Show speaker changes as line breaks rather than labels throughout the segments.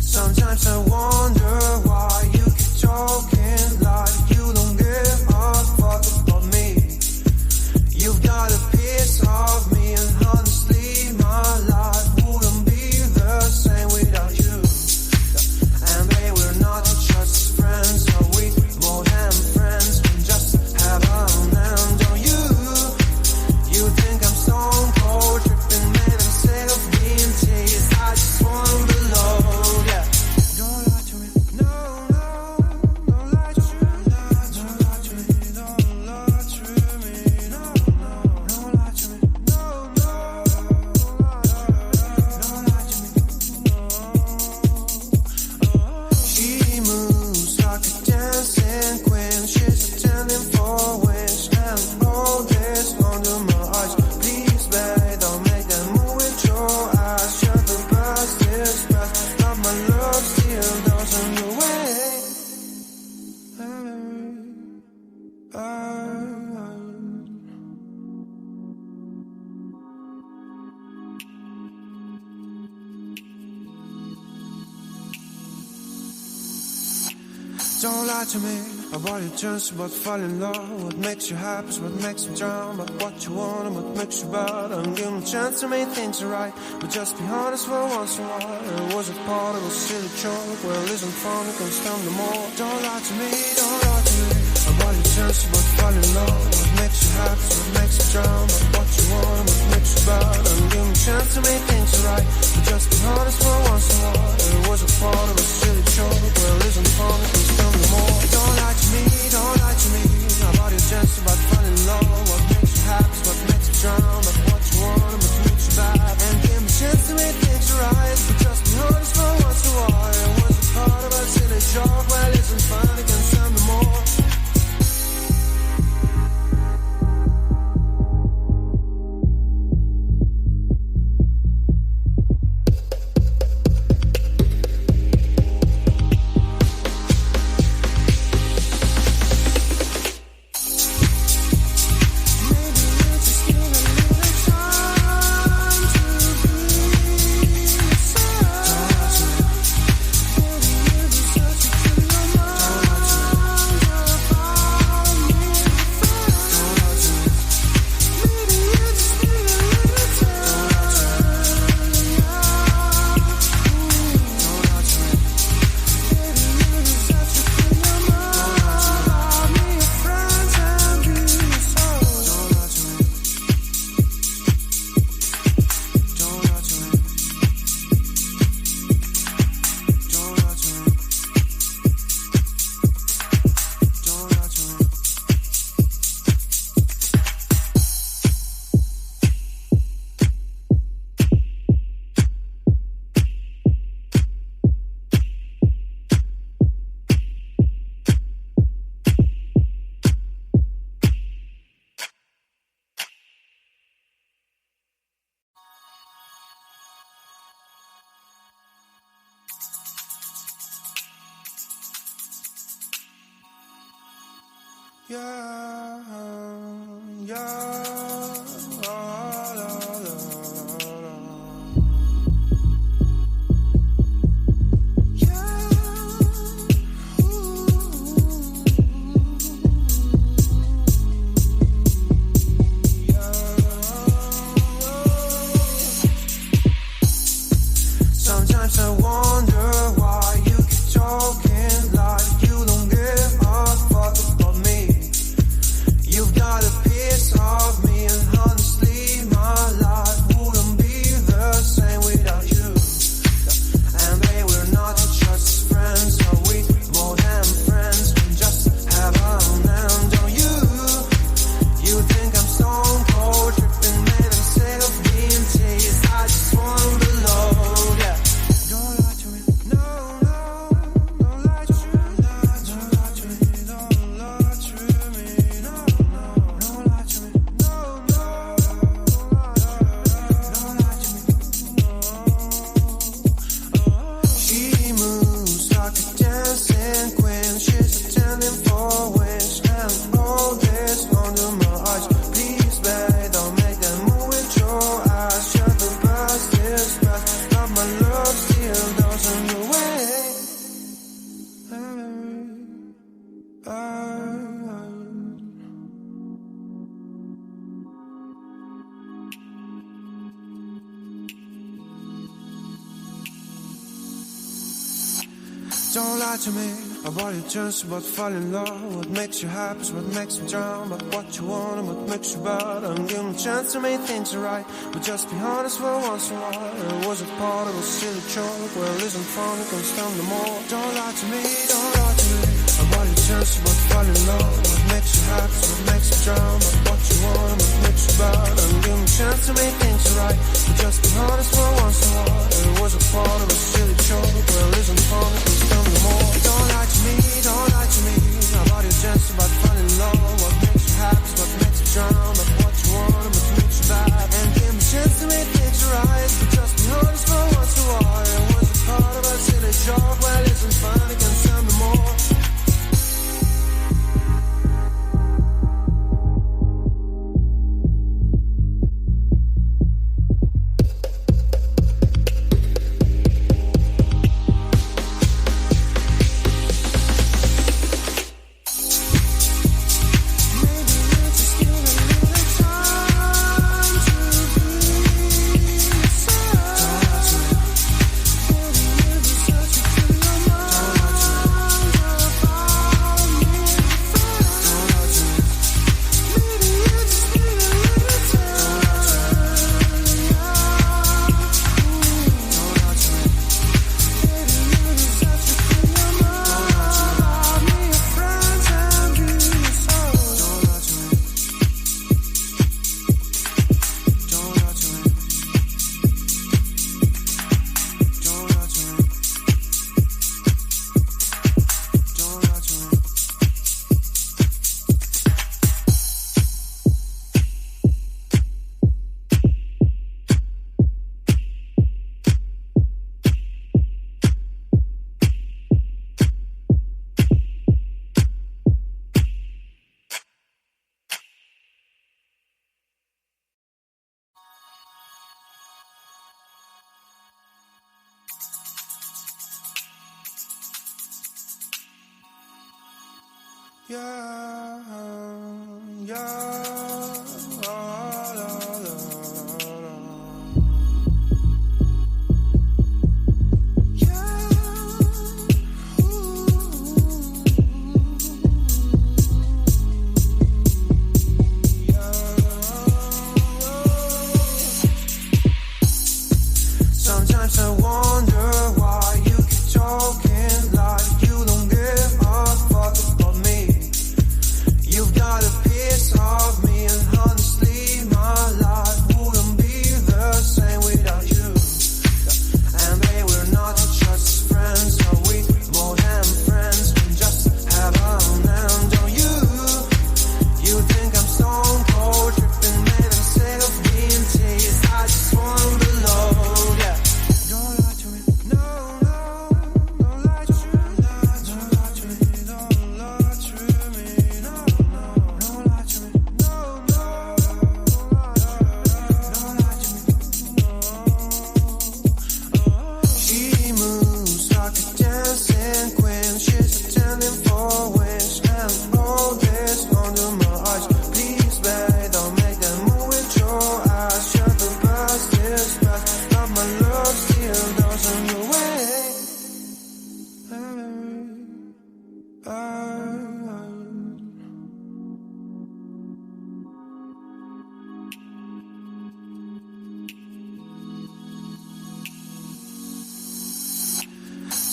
Sometimes I wonder why you keep talking like you don't give a fuck about me. You've got a piece of me, and honestly my life wouldn't be the same without you. And babe, we're not just friends, are we more than friends? We just have an end on you. You think I'm stone cold, tripping, man, I'm sick of being teased. I just wanna belong, yeah. Don't lie to me, no, no, don't lie to me, don't lie to me, don't lie to me, no, no, don't lie to me, no, no, don't lie to me, no. She moves like a dancing queen, she's attending for wings, and all this under my eyes. Please, babe, don't make that move with your eyes. You're the best, is best, but my love still doesn't go away. Don't lie to me about your chance, about falling in love. What makes you happy is what makes you drown. But what you want and what makes you bad. I'm giving a chance to make things right, but just be honest for once in a while. It was a part of a silly joke. Well, isn't fun, it can stand no more. Don't lie to me, don't lie to me about your chance, about falling in love. What makes you happy is what makes you drown. But what you want and what makes you bad. I'm giving a chance to make things right, but just be honest for once in a while. It was a part of a silly joke. Well, isn't fun, it can stand no more. Don't lie to me, don't lie to me about your chance, about falling in love. What makes you happy is what makes you drown. But what you want and what makes you bad. And give me a chance to make things right, but just be honest for once in a while. It was a part of a silly joke. Well, isn't fun, it can stand no more. Yeah, la, la, la, la. Yeah, sometimes I wonder why you keep talking like you don't give a fuck about me. You've got a piece of me, and honestly my life wouldn't be the same without you. And babe, we're not just friends, are we more than friends? We just have an end on you. You think I'm stone cold, tripping, man, I'm sick of being teased. I just wanna belong, yeah. Don't lie to me, Don't lie to me about your chance about falling in love. What makes you happy is what makes you drown. But what you want and what makes you bad. I'm giving a chance to make things right, but just be honest for once in a while. It was a part of a silly joke. Well, isn't fun, it can stand no more. Don't lie to me, don't lie to me about your chance about falling in love. What makes you happy is what makes you drown. But what you want and what makes you bad. I'm giving a chance to make things right, but just be honest for once in a while. It was a part of a silly joke. Well, isn't fun, it can stand no more. Don't lie to me, don't lie to me about your chance about falling in love. What makes you happy is what makes you drown. But what you want and what makes you bad. And give me a chance to make things right, but just be honest for once in a while. It was a part of a silly joke. Well, isn't fun, it can stand no more. Yeah, la, la, la, la. Yeah, ooh. Yeah. Sometimes I wonder why you keep talking like you don't give a fuck about me. You've got a piece of me, and honestly, my life wouldn't be the same without you. And babe, we're not just friends, are we? More than friends, we just have an end on you. You think I'm stone cold, tripping, made instead of being teased. I just wanna be loved, yeah. Don't lie to me, no, no, don't lie to me, don't lie to me, don't lie to me, no, no, don't lie to me, no, no, don't lie to me, no. She moves like a dancing queen, she's attending for wings, and all this under my eyes. Please, babe, don't make that move with your eyes. Shut the past is past, but my love still doesn't go away.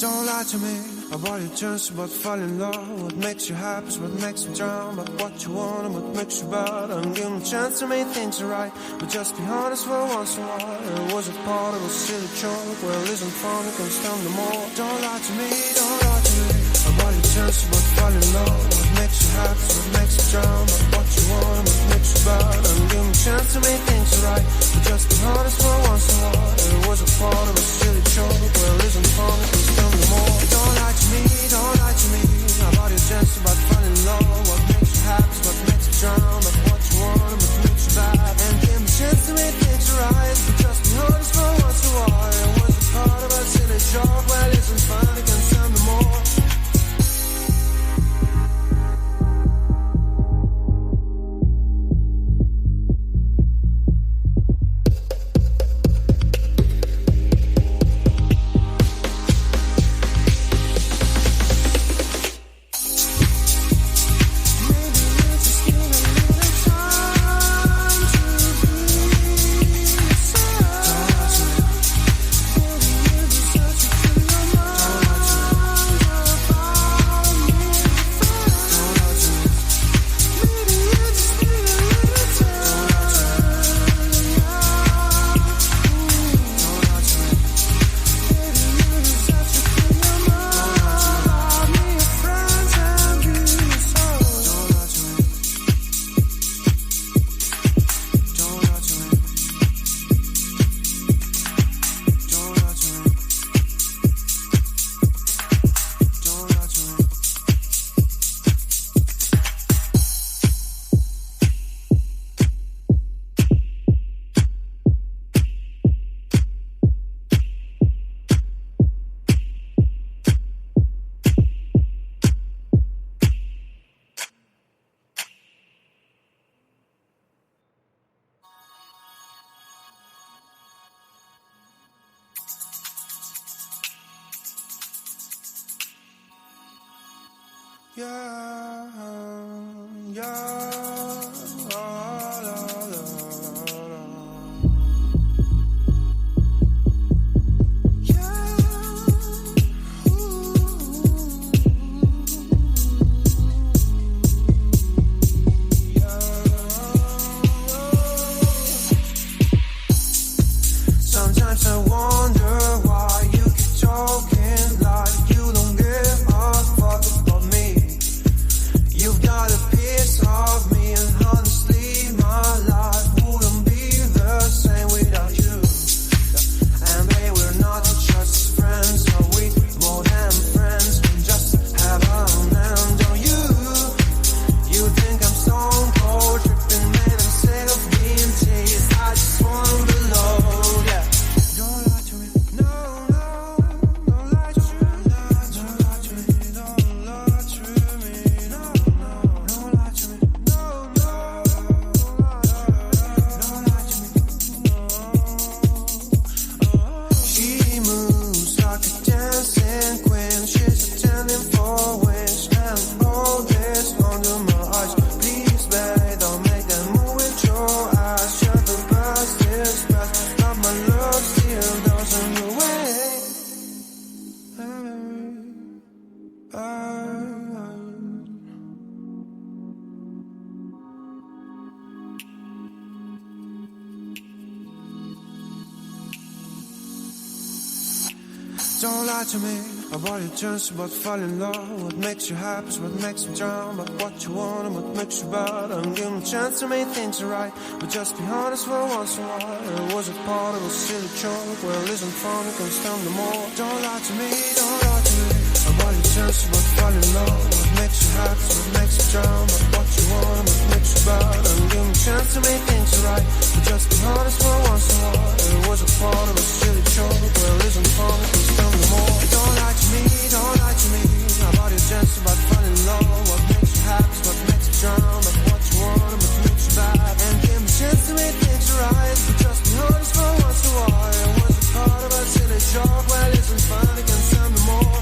Don't lie to me about your chance about falling in love. What makes you happy is what makes you drown. But what you want and what makes you bad. I'm giving a chance to make things right, but just be honest for once in a while. It was a part of a silly joke. Well, isn't fun, it can stand no more. Don't lie to me, don't lie to me about your chance about falling in love. What makes you happy is what makes you drown. But what you want and what makes you bad. I'm giving a chance to make things right, but just be honest for once in a while. It was a part of a silly joke. Well, isn't fun, it can stand no more. Don't lie to me, don't lie to me about your chance about falling in love. What makes you happy is what makes you drown. But what you want and what makes you bad. And give me a chance to make things right, but just be honest for once in a while. It was a part of a silly joke. Well, isn't fun, it can stand no more. Yeah, yeah, la, la, la, la. Yeah, sometimes I wonder why you keep talking like you don't give a fuck about me. You've got a piece of me, and honestly, my life wouldn't be the same without you. And babe, we're not just friends, are we more than friends? We just have an end on you. You think I'm stone cold, tripping, made I'm sick of being teased. I just wanna be loved, yeah. Don't lie to me, no, no, don't lie to me, don't lie to me, don't lie to me, no, no, don't lie to me, no, no, don't lie to me, no. She moves like a dancing queen, she's attending for wish, and all this under my eyes. Please, babe, don't make that move with your eyes. You're the best, is best, but my love still doesn't away. Don't lie to me about your chance about falling in love. What makes you happy is what makes you drown. But what you want and what makes you bad. I'm giving a chance to make things right, but just be honest for once in a while. It was a part of a silly joke. Well, isn't fun, you can stand no more. Don't lie to me, don't lie to me about your chance about falling in love. What makes you happy is what makes you drown. But what you want and what makes you bad. I'm giving a chance to make things right, but just be honest for once in a while. It was a part of a silly joke. Well, isn't fun, you can stand no more. Don't lie to me, don't lie to me about your chance about falling in love. What makes you happy is what makes you drown. But what you want and what makes you bad. And give me a chance to make things right, but just be honest for once in a while. It was a part of a silly joke. Well, isn't fun, you can stand no more.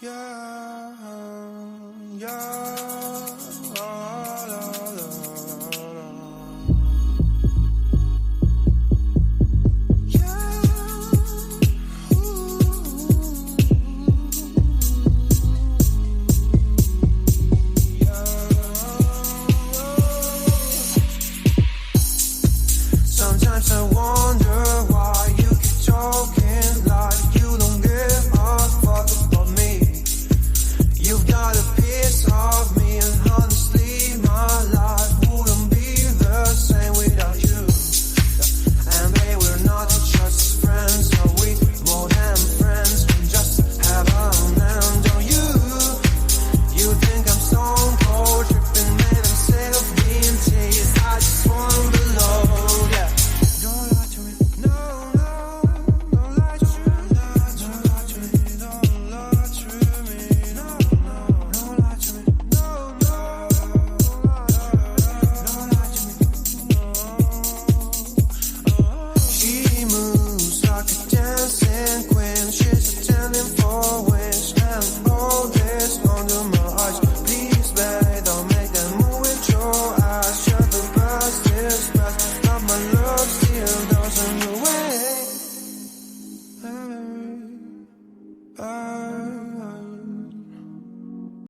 Yeah.